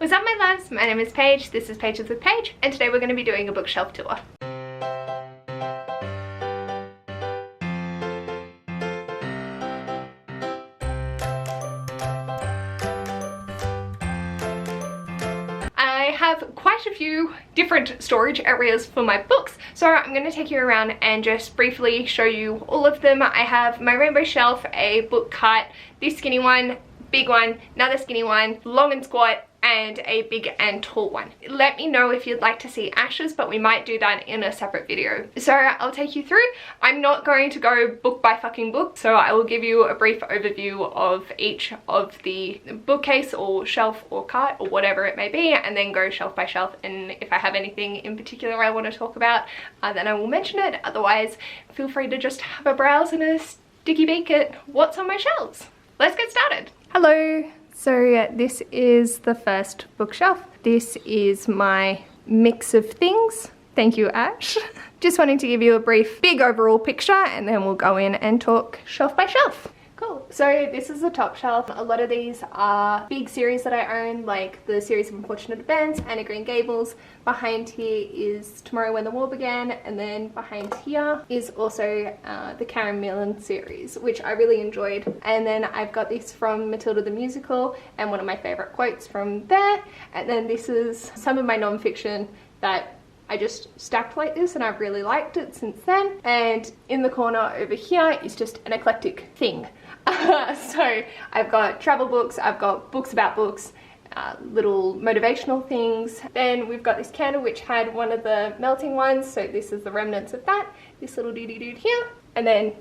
What's up my loves, my name is Paige, this is Pages with Paige, and today we're going to be doing a bookshelf tour. I have quite a few different storage areas for my books, so I'm going to take you around and just briefly show you all of them. I have my rainbow shelf, a book cart, this skinny one, big one, another skinny one, long and squat, and a big and tall one. Let me know if you'd like to see ashes, but we might do that in a separate video. So I'll take you through. I'm not going to go book by fucking book, so I will give you a brief overview of each of the bookcase or shelf or cart or whatever it may be, and then go shelf by shelf, and if I have anything in particular I want to talk about, then I will mention it. Otherwise, feel free to just have a browse and a sticky beak at what's on my shelves. Let's get started. Hello. So this is the first bookshelf. This is my mix of things. Thank you, Ash. Just wanting to give you a brief, big overall picture, and then we'll go in and talk shelf by shelf. Cool. So this is the top shelf. A lot of these are big series that I own, like the series of Unfortunate Events, Anne of Green Gables. Behind here is Tomorrow When the War Began, and then behind here is also the Karen Millen series, which I really enjoyed. And then I've got this from Matilda the Musical, and one of my favorite quotes from there. And then this is some of my non-fiction that I just stacked like this, and I've really liked it since then. And in the corner over here is just an eclectic thing. So I've got travel books, I've got books about books, little motivational things. Then we've got this candle which had one of the melting ones, so this is the remnants of that, this little doody dude here. And then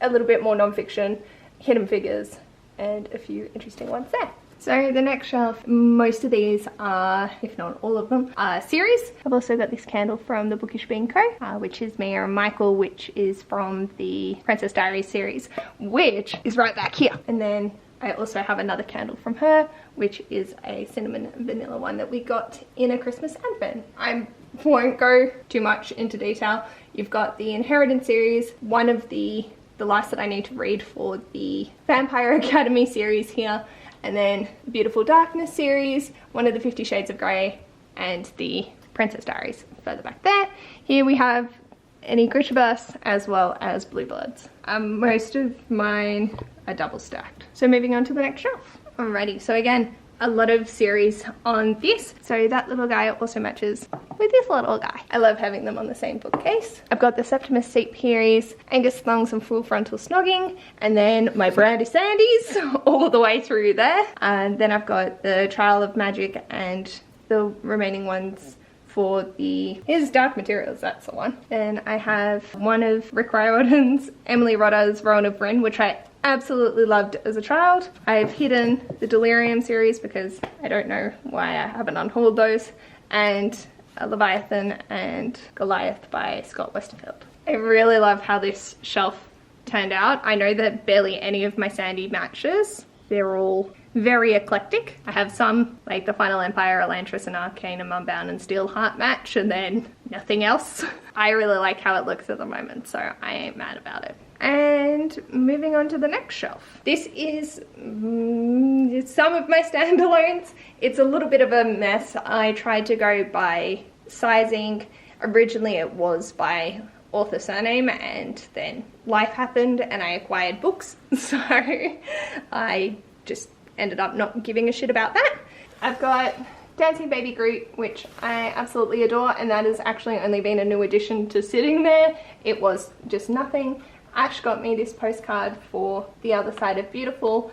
a little bit more non-fiction, hidden figures, and a few interesting ones there. So the next shelf, most of these are, if not all of them, are series. I've also got this candle from the Bookish Bean Co, which is Mia and Michael, which is from the Princess Diaries series, which is right back here. And then I also have another candle from her, which is a cinnamon and vanilla one that we got in a Christmas advent. I won't go too much into detail. You've got the Inheritance series, one of the last that I need to read for the Vampire Academy series here, and then the Beautiful Darkness series, one of the 50 Shades of Grey, and the Princess Diaries further back there. Here we have any Grishaverse as well as Blue Bloods. Most of mine are double stacked. So moving on to the next shelf. Alrighty, so again, a lot of series on this. So that little guy also matches with this little guy. I love having them on the same bookcase. I've got the Septimus Seat Peries, Angus Thongs and Full Frontal Snogging, and then my Brandy Sandys all the way through there. And then I've got the Trial of Magic and the remaining ones for the, here's Dark Materials, that's the one. Then I have one of Rick Riordan's Emily Rodda's Rowan of Bryn, which I absolutely loved as a child. I've hidden the Delirium series because I don't know why I haven't unhauled those, and Leviathan and Goliath by Scott Westerfeld. I really love how this shelf turned out. I know that barely any of my Sandy matches. They're all very eclectic. I have some, like the Final Empire, Elantris and Arcane and Mumbound and Steelheart match, and then nothing else. I really like how it looks at the moment, so I ain't mad about it. And moving on to the next shelf. This is some of my standalones. It's a little bit of a mess. I tried to go by sizing. Originally it was by author surname, and then life happened and I acquired books. So I just ended up not giving a shit about that. I've got Dancing Baby Groot, which I absolutely adore, and that has actually only been a new addition to sitting there. It was just nothing. Ash got me this postcard for The Other Side of Beautiful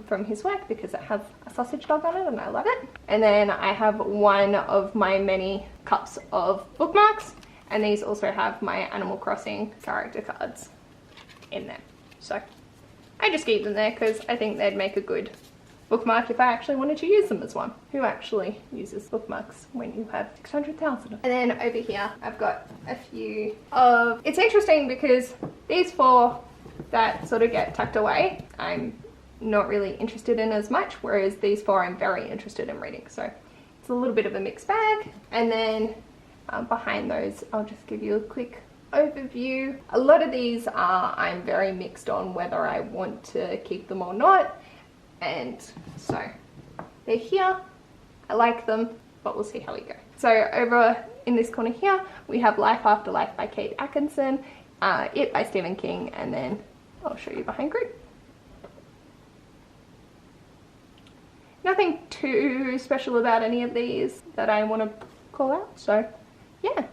from his work because it has a sausage dog on it and I love it. And then I have one of my many cups of bookmarks, and these also have my Animal Crossing character cards in there. So I just keep them there because I think they'd make a good bookmark if I actually wanted to use them as one. Who actually uses bookmarks when you have 600,000? And then over here I've got a few of, it's interesting because these four that sort of get tucked away I'm not really interested in as much, whereas these four I'm very interested in reading. So it's a little bit of a mixed bag. And then behind those I'll just give you a quick overview. A lot of these are, I'm very mixed on whether I want to keep them or not. And so they're here. I like them, but we'll see how we go. So over in this corner here, we have Life After Life by Kate Atkinson, It by Stephen King, and then I'll show you behind group. Nothing too special about any of these that I want to call out, so yeah.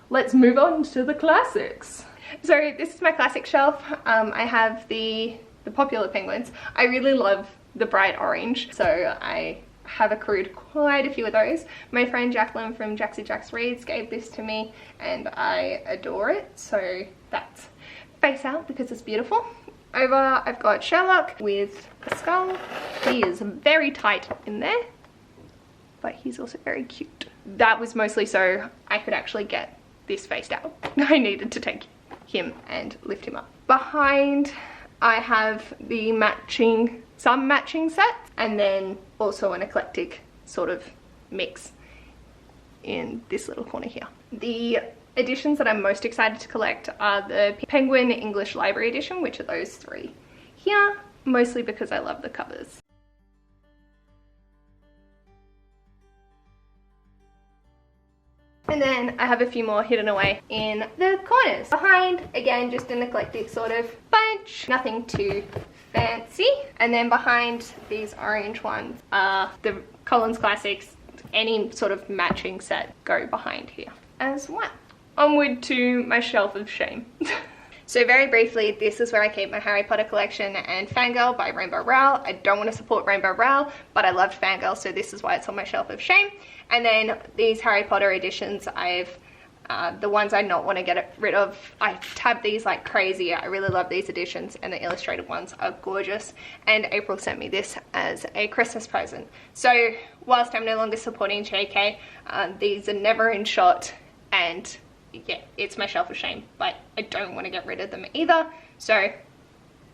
Let's move on to the classics. So this is my classic shelf. I have the popular penguins. I really love the bright orange, so I have accrued quite a few of those. My friend Jacqueline from Jaxie Jax Reads gave this to me and I adore it, so that's face out because it's beautiful. Over I've got Sherlock with a skull. He is very tight in there, but he's also very cute. That was mostly so I could actually get this faced out. I needed to take him and lift him up. Behind I have the some matching sets, and then also an eclectic sort of mix in this little corner here. The editions that I'm most excited to collect are the Penguin English Library Edition, which are those three here, mostly because I love the covers. And then I have a few more hidden away in the corners. Behind, again, just an eclectic sort of bunch, nothing too fancy. And then behind these orange ones are the Collins Classics. Any sort of matching set go behind here as well. Onward to my shelf of shame. So very briefly, this is where I keep my Harry Potter collection and Fangirl by Rainbow Rowell. I don't want to support Rainbow Rowell, but I loved Fangirl, so this is why it's on my shelf of shame. And then these Harry Potter editions, the ones I not want to get rid of, I tab these like crazy. I really love these editions, and the illustrated ones are gorgeous. And April sent me this as a Christmas present. So whilst I'm no longer supporting JK, these are never in shot, and yeah, it's my shelf of shame, but I don't want to get rid of them either. So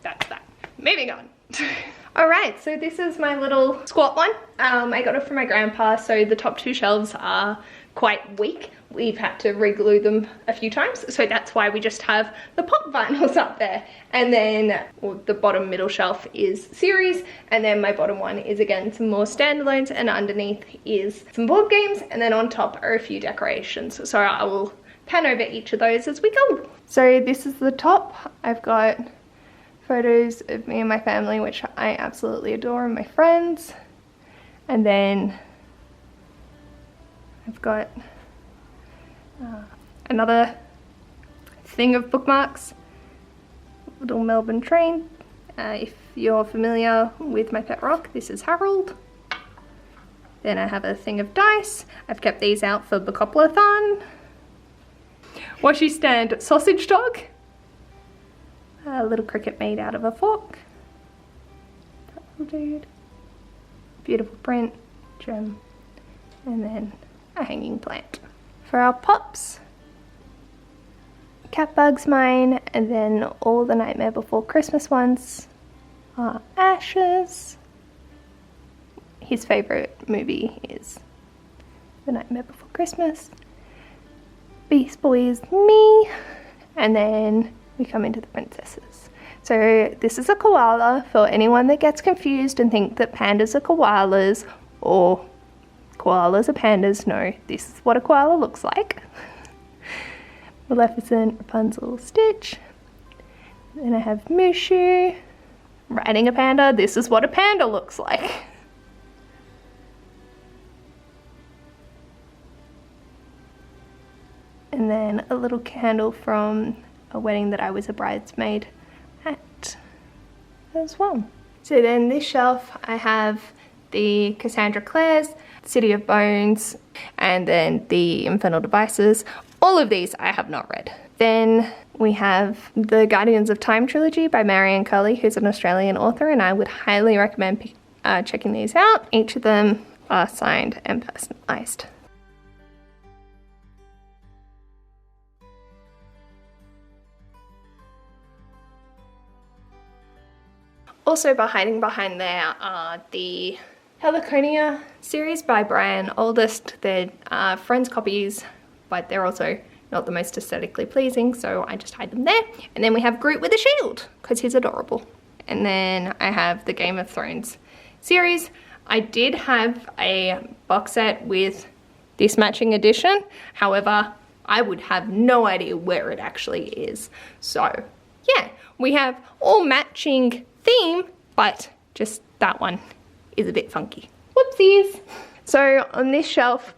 that's that. Moving on. Alright, so this is my little squat one. I got it from my grandpa, so the top two shelves are quite weak. We've had to re-glue them a few times, so that's why we just have the pop vinyls up there. And then the bottom middle shelf is series, and then my bottom one is again some more standalones, and underneath is some board games, and then on top are a few decorations. So I will pan over each of those as we go. So this is the top. I've got photos of me and my family, which I absolutely adore, and my friends. And then I've got another thing of bookmarks, little Melbourne train. If you're familiar with my pet rock, this is Harold. Then I have a thing of dice. I've kept these out for Bookoplathon. Washi stand sausage dog. A little cricket made out of a fork. That little dude. Beautiful print, gem, and then a hanging plant. For our pops, Cat Bug's mine, and then all the Nightmare Before Christmas ones are Ash's. His favourite movie is The Nightmare Before Christmas. Beast Boys, me, and then we come into the princesses. So this is a koala for anyone that gets confused and think that pandas are koalas or koalas are pandas. No, this is what a koala looks like. Maleficent, Rapunzel, Stitch. Then I have Mushu riding a panda. This is what a panda looks like. And then a little candle from a wedding that I was a bridesmaid at as well. So then this shelf I have the Cassandra Clare's, City of Bones, and then the Infernal Devices. All of these I have not read. Then we have the Guardians of Time trilogy by Marianne Curley, who's an Australian author, and I would highly recommend checking these out. Each of them are signed and personalised. Also hiding behind there are the Heliconia series by Brian Oldest. They're friends copies, but they're also not the most aesthetically pleasing, so I just hide them there. And then we have Groot with a shield, because he's adorable. And then I have the Game of Thrones series. I did have a box set with this matching edition. However, I would have no idea where it actually is. So yeah, we have all matching theme, but just that one is a bit funky. Whoopsies. So on this shelf,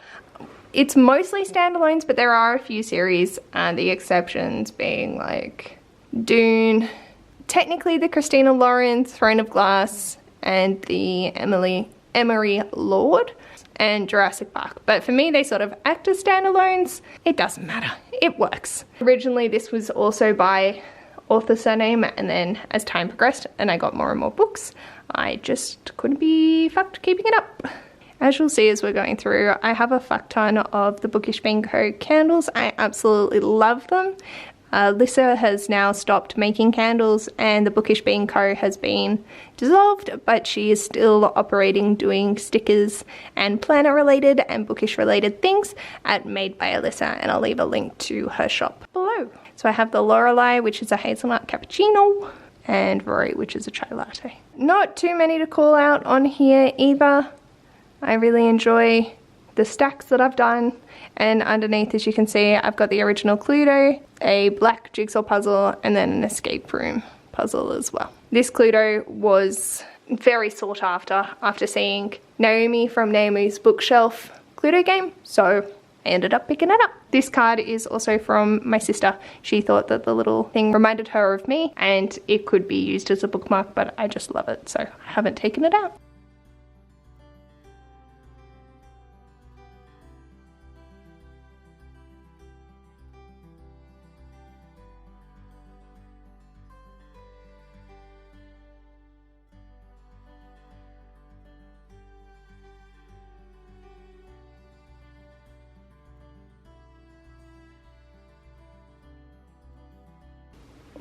it's mostly standalones, but there are a few series, and the exceptions being like Dune, technically the Christina Lauren Throne of Glass, and the Emery Lord, and Jurassic Park. But for me, they sort of act as standalones. It doesn't matter, it works. Originally, this was also by author surname, and then as time progressed and I got more and more books, I just couldn't be fucked keeping it up. As you'll see as we're going through, I have a fuck ton of the Bookish Bean Co. candles. I absolutely love them. Lissa has now stopped making candles, and the Bookish Bean Co. has been dissolved, but she is still operating, doing stickers and planner related and bookish related things at Made by Alyssa, and I'll leave a link to her shop below. So I have the Lorelei, which is a hazelnut cappuccino, and Rory, which is a chai latte. Not too many to call out on here either. I really enjoy the stacks that I've done, and underneath, as you can see, I've got the original Cluedo, a black jigsaw puzzle, and then an escape room puzzle as well. This Cluedo was very sought after seeing Naomi from Naomi's Bookshelf Cluedo game, so I ended up picking it up. This card is also from my sister. She thought that the little thing reminded her of me, and it could be used as a bookmark, but I just love it, so I haven't taken it out.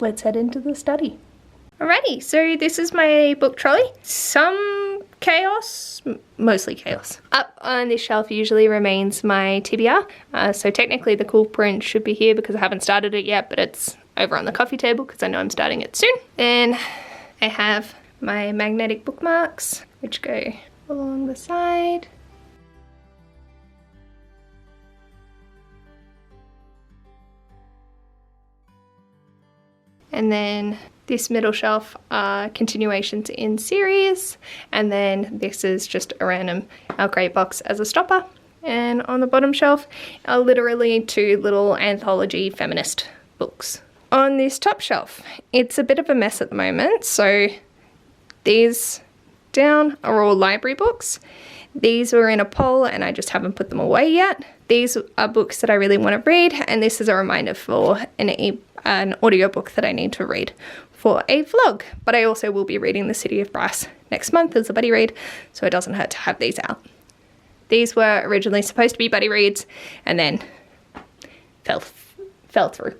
Let's head into the study. Alrighty, so this is my book trolley. Some chaos, mostly chaos. Up on this shelf usually remains my TBR. So technically the cool print should be here because I haven't started it yet, but it's over on the coffee table because I know I'm starting it soon. Then I have my magnetic bookmarks, which go along the side. And then this middle shelf are continuations in series, and then this is just a random Crate box as a stopper. And on the bottom shelf are literally two little anthology feminist books. On this top shelf, it's a bit of a mess at the moment, so these down are all library books. These were in a poll and I just haven't put them away yet. These are books that I really want to read, and this is a reminder for an audiobook that I need to read for a vlog. But I also will be reading The City of Brass next month as a buddy read, so it doesn't hurt to have these out. These were originally supposed to be buddy reads and then fell through.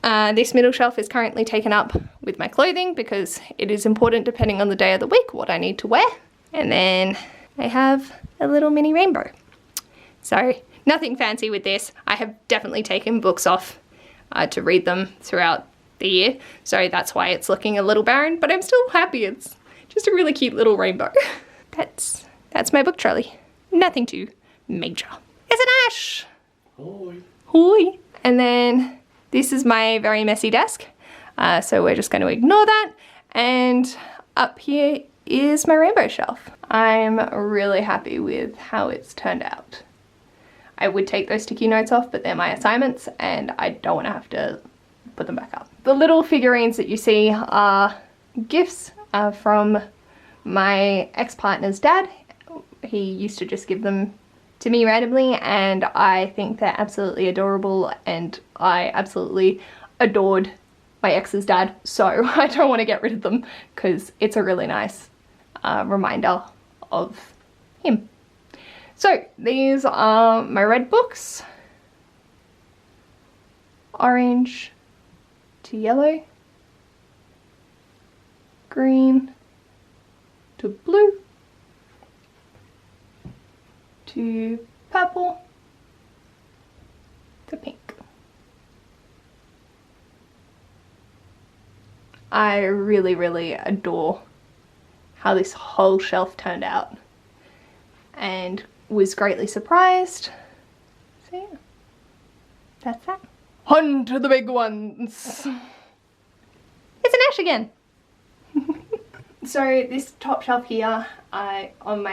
This middle shelf is currently taken up with my clothing because it is important, depending on the day of the week, what I need to wear. And then I have a little mini rainbow. So nothing fancy with this. I have definitely taken books off to read them throughout the year, so that's why it's looking a little barren, but I'm still happy. It's just a really cute little rainbow. That's my book trolley. Nothing too major. It's an Ash! Hoi. Hoi! And then this is my very messy desk, so we're just going to ignore that. And up here is my rainbow shelf. I'm really happy with how it's turned out. I would take those sticky notes off, but they're my assignments and I don't want to have to put them back up. The little figurines that you see are gifts from my ex-partner's dad. He used to just give them to me randomly, and I think they're absolutely adorable, and I absolutely adored my ex's dad, so I don't want to get rid of them because it's a really nice reminder of him. So these are my red books, orange to yellow, green to blue to purple to pink. I really, really adore how this whole shelf turned out. and was greatly surprised. So yeah, that's that. On to the big ones. It's an Ash again. So this top shelf here, on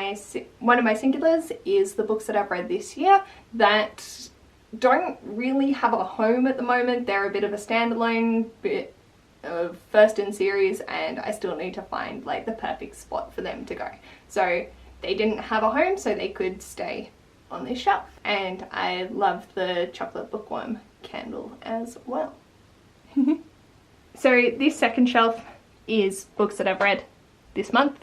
one of my singulars is the books that I've read this year that don't really have a home at the moment. They're a bit of a standalone bit of first in series, and I still need to find like the perfect spot for them to go. So they didn't have a home, so they could stay on this shelf. And I love the chocolate bookworm candle as well. So this second shelf is books that I've read this month.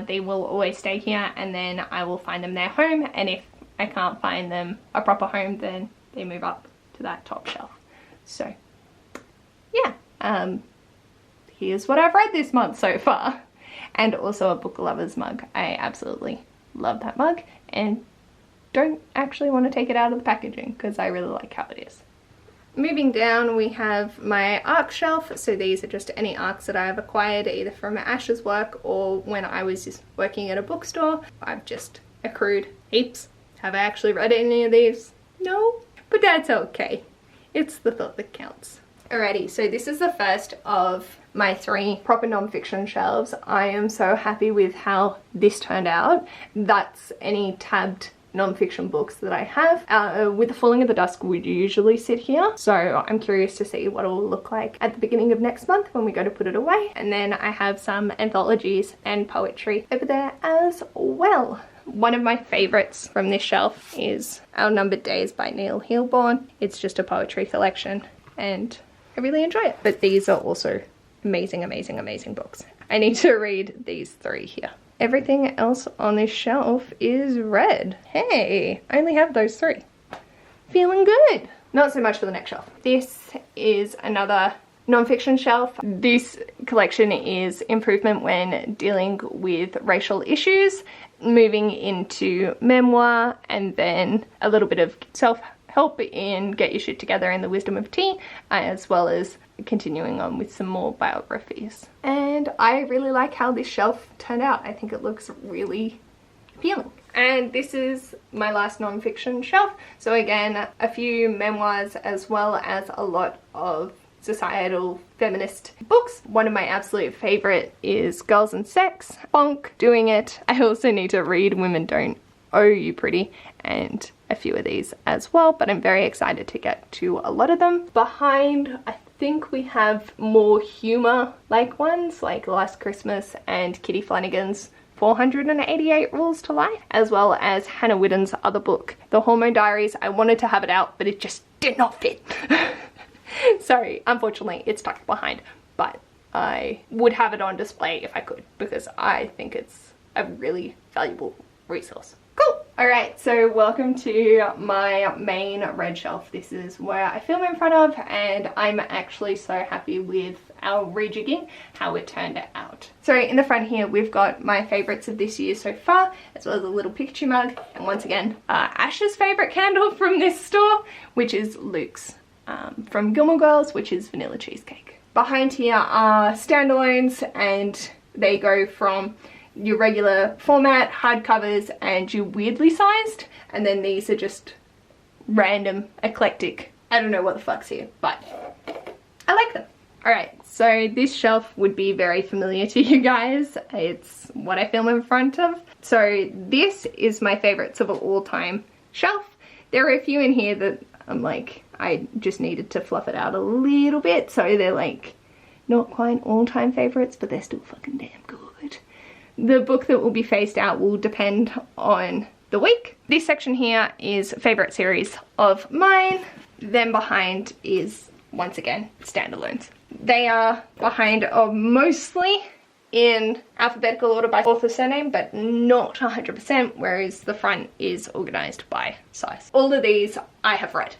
They will always stay here, and then I will find them their home, and if I can't find them a proper home, then they move up to that top shelf. So yeah, here's what I've read this month so far. And also a book lovers mug. I absolutely love that mug and don't actually want to take it out of the packaging because I really like how it is. Moving down, we have my ARC shelf. So these are just any ARCs that I have acquired either from Ash's work or when I was just working at a bookstore. I've just accrued heaps. Have I actually read any of these? No, but that's okay. It's the thought that counts. Alrighty, so this is the first of my 3 proper non-fiction shelves. I am so happy with how this turned out. That's any tabbed non-fiction books that I have. With the Falling of the Dusk would usually sit here, so I'm curious to see what it will look like at the beginning of next month when we go to put it away. And then I have some anthologies and poetry over there as well. One of my favourites from this shelf is Our Numbered Days by Neil Hilborn. It's just a poetry collection and I really enjoy it. But these are also amazing, amazing, amazing books. I need to read these 3 here. Everything else on this shelf is read. Hey, I only have those 3. Feeling good. Not so much for the next shelf. This is another non-fiction shelf. This collection is improvement when dealing with racial issues, moving into memoir, and then a little bit of self-help in Get Your Shit Together and The Wisdom of Tea, as well as continuing on with some more biographies. And I really like how this shelf turned out. I think it looks really appealing. And this is my last non-fiction shelf. So again, a few memoirs as well as a lot of societal feminist books. One of my absolute favorite is Girls and Sex. Bonk, doing it. I also need to read Women Don't Owe You Pretty and a few of these as well, but I'm very excited to get to a lot of them. Behind, I think we have more humor like ones like Last Christmas and Kitty Flanagan's 488 Rules to Life, as well as Hannah Whitten's other book, The Hormone Diaries. I wanted to have it out, but it just did not fit. Sorry, unfortunately it's tucked behind, but I would have it on display if I could because I think it's a really valuable resource. Cool! Alright, so welcome to my main red shelf. This is where I film in front of, and I'm actually so happy with our rejigging, how it turned out. So in the front here we've got my favourites of this year so far, as well as a little picture mug, and once again Ash's favourite candle from this store, which is Luke's. From Gilmore Girls, which is Vanilla Cheesecake. Behind here are standalones, and they go from your regular format, hardcovers, and your weirdly sized, and then these are just random, eclectic. I don't know what the fuck's here, but I like them. Alright, so this shelf would be very familiar to you guys. It's what I film in front of. So this is my favorites of all time shelf. There are a few in here that I'm like, I just needed to fluff it out a little bit, so they're like not quite all-time favorites, but they're still fucking damn good. The book that will be phased out will depend on the week. This section here is favorite series of mine. Then behind is, once again, standalones. They are behind are mostly in alphabetical order by author surname, but not 100%, whereas the front is organized by size. All of these I have read.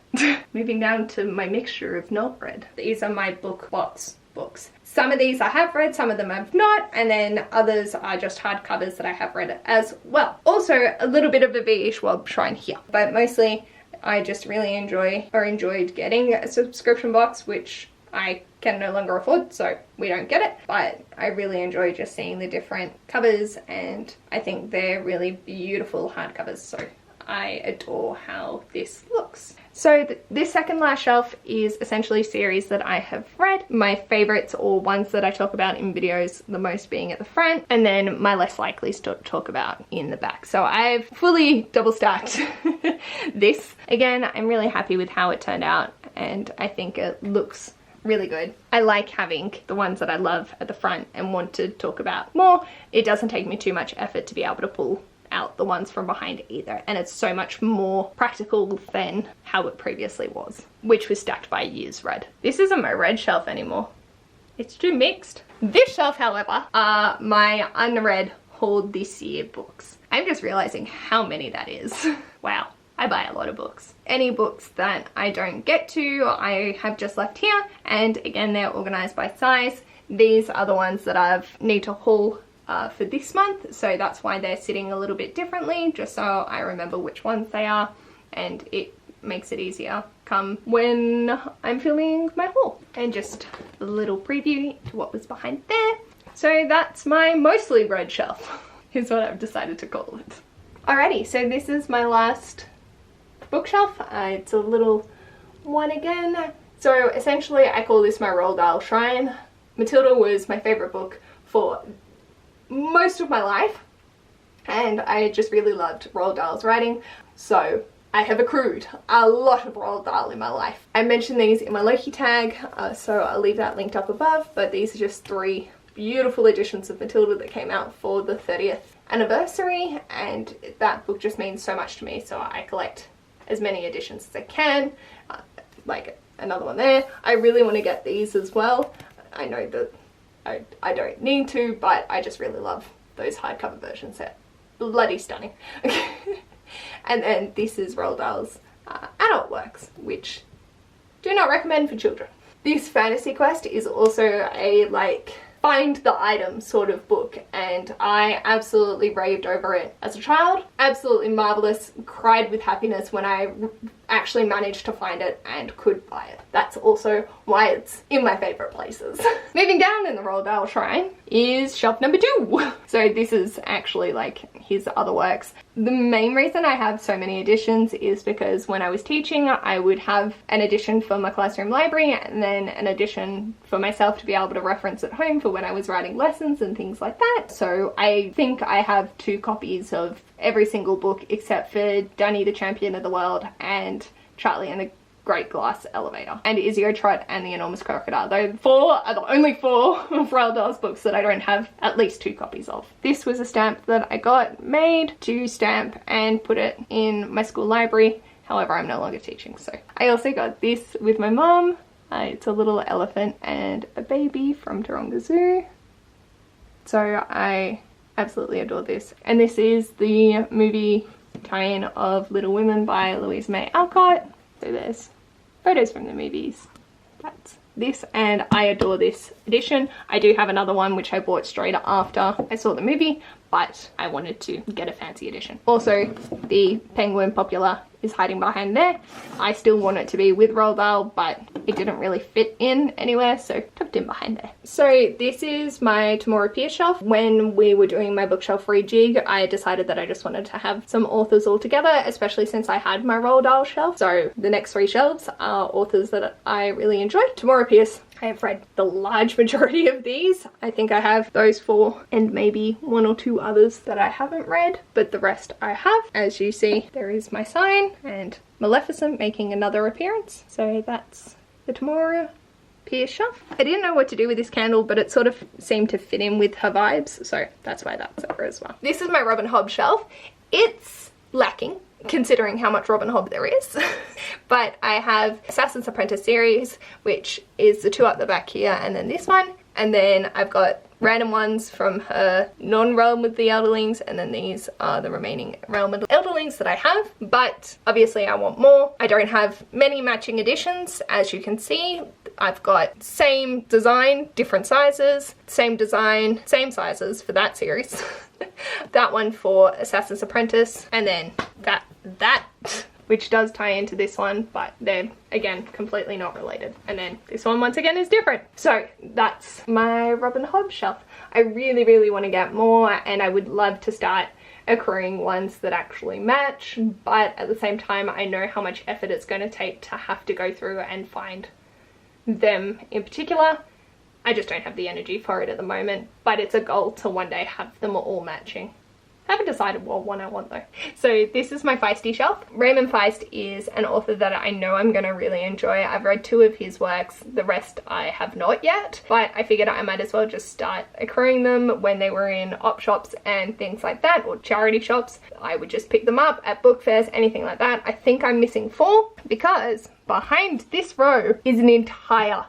Moving down to my mixture of not read. These are my book box books. Some of these I have read, some of them I've not, and then others are just hardcovers that I have read as well. Also a little bit of a V.E. Schwab shrine here, but mostly I just really enjoyed getting a subscription box, which I can no longer afford, so we don't get it. But I really enjoy just seeing the different covers, and I think they're really beautiful hardcovers, so I adore how this looks. So this second last shelf is essentially a series that I have read. My favorites, or ones that I talk about in videos the most, being at the front, and then my less likely to talk about in the back. So I've fully double stacked this. Again, I'm really happy with how it turned out, and I think it looks really good. I like having the ones that I love at the front and want to talk about more. It doesn't take me too much effort to be able to pull out the ones from behind either, and it's so much more practical than how it previously was, which was stacked by years read. This isn't my red shelf anymore. It's too mixed. This shelf, however, are my unread hauled this year books. I'm just realizing how many that is. Wow. I buy a lot of books. Any books that I don't get to, I have just left here, and again, they're organized by size. These are the ones that I've need to haul for this month, so that's why they're sitting a little bit differently, just so I remember which ones they are, and it makes it easier come when I'm filming my haul. And just a little preview to what was behind there. So that's my mostly read shelf, is what I've decided to call it. Alrighty, so this is my last bookshelf. It's a little one again. So essentially I call this my Roald Dahl shrine. Matilda was my favourite book for most of my life, and I just really loved Roald Dahl's writing, so I have accrued a lot of Roald Dahl in my life. I mentioned these in my Loki tag, so I'll leave that linked up above, but these are just 3 beautiful editions of Matilda that came out for the 30th anniversary, and that book just means so much to me, so I collect as many editions as I can. Like another one there. I really want to get these as well. I know that I don't need to, but I just really love those hardcover versions. They're bloody stunning. And then this is Roald Dahl's adult works, which do not recommend for children. This Fantasy Quest is also a like find the item sort of book, and I absolutely raved over it as a child. Absolutely marvelous. Cried with happiness when I actually managed to find it and could buy it. That's also why it's in my favourite places. Moving down in the Roald Dahl shrine is shelf number 2. So this is actually like his other works. The main reason I have so many editions is because when I was teaching, I would have an edition for my classroom library and then an edition for myself to be able to reference at home for when I was writing lessons and things like that. So I think I have 2 copies of every single book except for Danny the Champion of the World and Charlie and the Great Glass Elevator and Izzy Trot and the Enormous Crocodile. Those 4 are the only 4 of Roald Dahl's books that I don't have at least 2 copies of. This was a stamp that I got made to stamp and put it in my school library. However, I'm no longer teaching, so. I also got this with my mum. It's a little elephant and a baby from Taronga Zoo. So I absolutely adore this. And this is the movie tie-in of Little Women by Louisa May Alcott. So there's photos from the movies. That's this, and I adore this edition. I do have another one which I bought straight after I saw the movie, but I wanted to get a fancy edition. Also, the penguin popular is hiding behind there. I still want it to be with Roald Dahl, but it didn't really fit in anywhere, so tucked in behind there. So this is my Tamora Pierce shelf. When we were doing my bookshelf rejig, I decided that I just wanted to have some authors all together, especially since I had my Roald Dahl shelf. So the next 3 shelves are authors that I really enjoy. Tamora Pierce, I have read the large majority of these. I think I have those 4 and maybe 1 or 2 others that I haven't read, but the rest I have. As you see, there is my sign and Maleficent making another appearance. So that's the Tamora Pierce shelf. I didn't know what to do with this candle, but it sort of seemed to fit in with her vibes, so that's why that's over as well. This is my Robin Hobb shelf. It's lacking, considering how much Robin Hobb there is. But I have Assassin's Apprentice series, which is the 2 up the back here, and then this one. And then I've got random ones from her non-Realm with the Elderlings, and then these are the remaining Realm with the Elderlings that I have. But obviously I want more. I don't have many matching editions, as you can see. I've got same design, different sizes, same design, same sizes for that series. That one for Assassin's Apprentice, and then that which does tie into this one, but they're again completely not related. And then this one once again is different. So that's my Robin Hobb shelf. I really want to get more, and I would love to start accruing ones that actually match, but at the same time I know how much effort it's going to take to have to go through and find them in particular. I just don't have the energy for it at the moment, but it's a goal to one day have them all matching. I haven't decided what one I want though. So this is my Feisty shelf. Raymond Feist is an author that I know I'm going to really enjoy. I've read 2 of his works, the rest I have not yet, but I figured I might as well just start accruing them when they were in op shops and things like that, or charity shops. I would just pick them up at book fairs, anything like that. I think I'm missing 4 because behind this row is an entire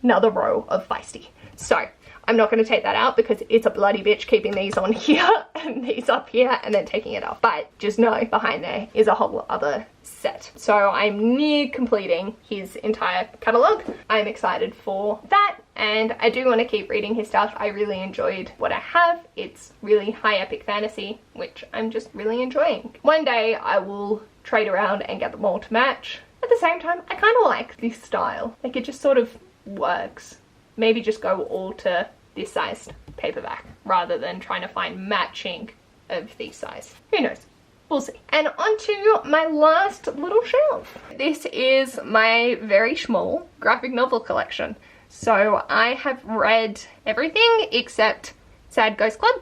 another row of Feisty. So I'm not going to take that out because it's a bloody bitch keeping these on here and these up here and then taking it off. But just know behind there is a whole other set. So I'm near completing his entire catalogue. I'm excited for that, and I do want to keep reading his stuff. I really enjoyed what I have. It's really high epic fantasy, which I'm just really enjoying. One day I will trade around and get them all to match. At the same time, I kind of like this style. Like, it just sort of works. Maybe just go all to this sized paperback rather than trying to find matching of these size. Who knows? We'll see. And onto my last little shelf. This is my very small graphic novel collection. So I have read everything except Sad Ghost Club,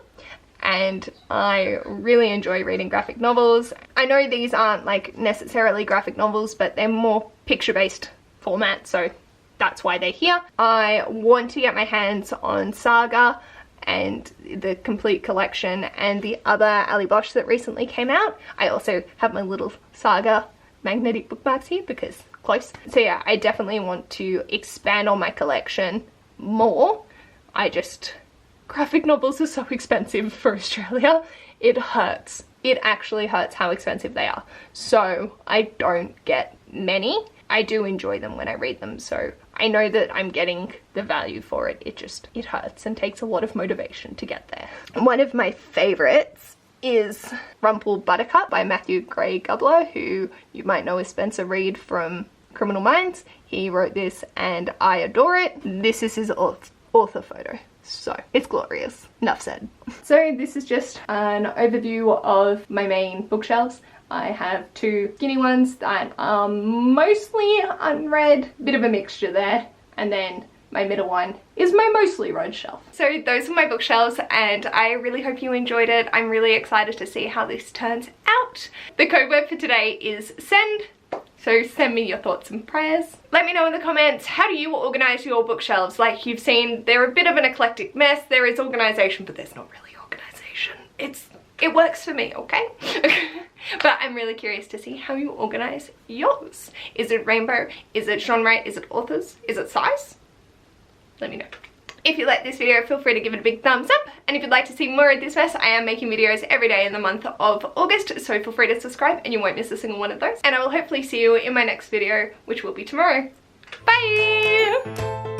and I really enjoy reading graphic novels. I know these aren't like necessarily graphic novels, but they're more picture-based format, so that's why they're here. I want to get my hands on Saga and the complete collection and the other Ali Bosch that recently came out. I also have my little Saga magnetic bookmarks here because close. So yeah, I definitely want to expand on my collection more. Graphic novels are so expensive for Australia. It hurts. It actually hurts how expensive they are. So I don't get many. I do enjoy them when I read them, so I know that I'm getting the value for it. It hurts and takes a lot of motivation to get there. One of my favorites is Rumple Buttercup by Matthew Gray Gubler, who you might know as Spencer Reid from Criminal Minds. He wrote this and I adore it. This is his author photo. So it's glorious. Enough said. So this is just an overview of my main bookshelves. I have 2 skinny ones that are mostly unread, bit of a mixture there, and then my middle one is my mostly read shelf. So those are my bookshelves, and I really hope you enjoyed it. I'm really excited to see how this turns out. The code word for today is SEND. So send me your thoughts and prayers. Let me know in the comments, how do you organize your bookshelves? Like you've seen, they're a bit of an eclectic mess. There is organization, but there's not really organization. It works for me, okay? But I'm really curious to see how you organize yours. Is it rainbow? Is it genre? Is it authors? Is it size? Let me know. If you like this video, feel free to give it a big thumbs up. And if you'd like to see more of this mess, I am making videos every day in the month of August, so feel free to subscribe and you won't miss a single one of those. And I will hopefully see you in my next video, which will be tomorrow. Bye!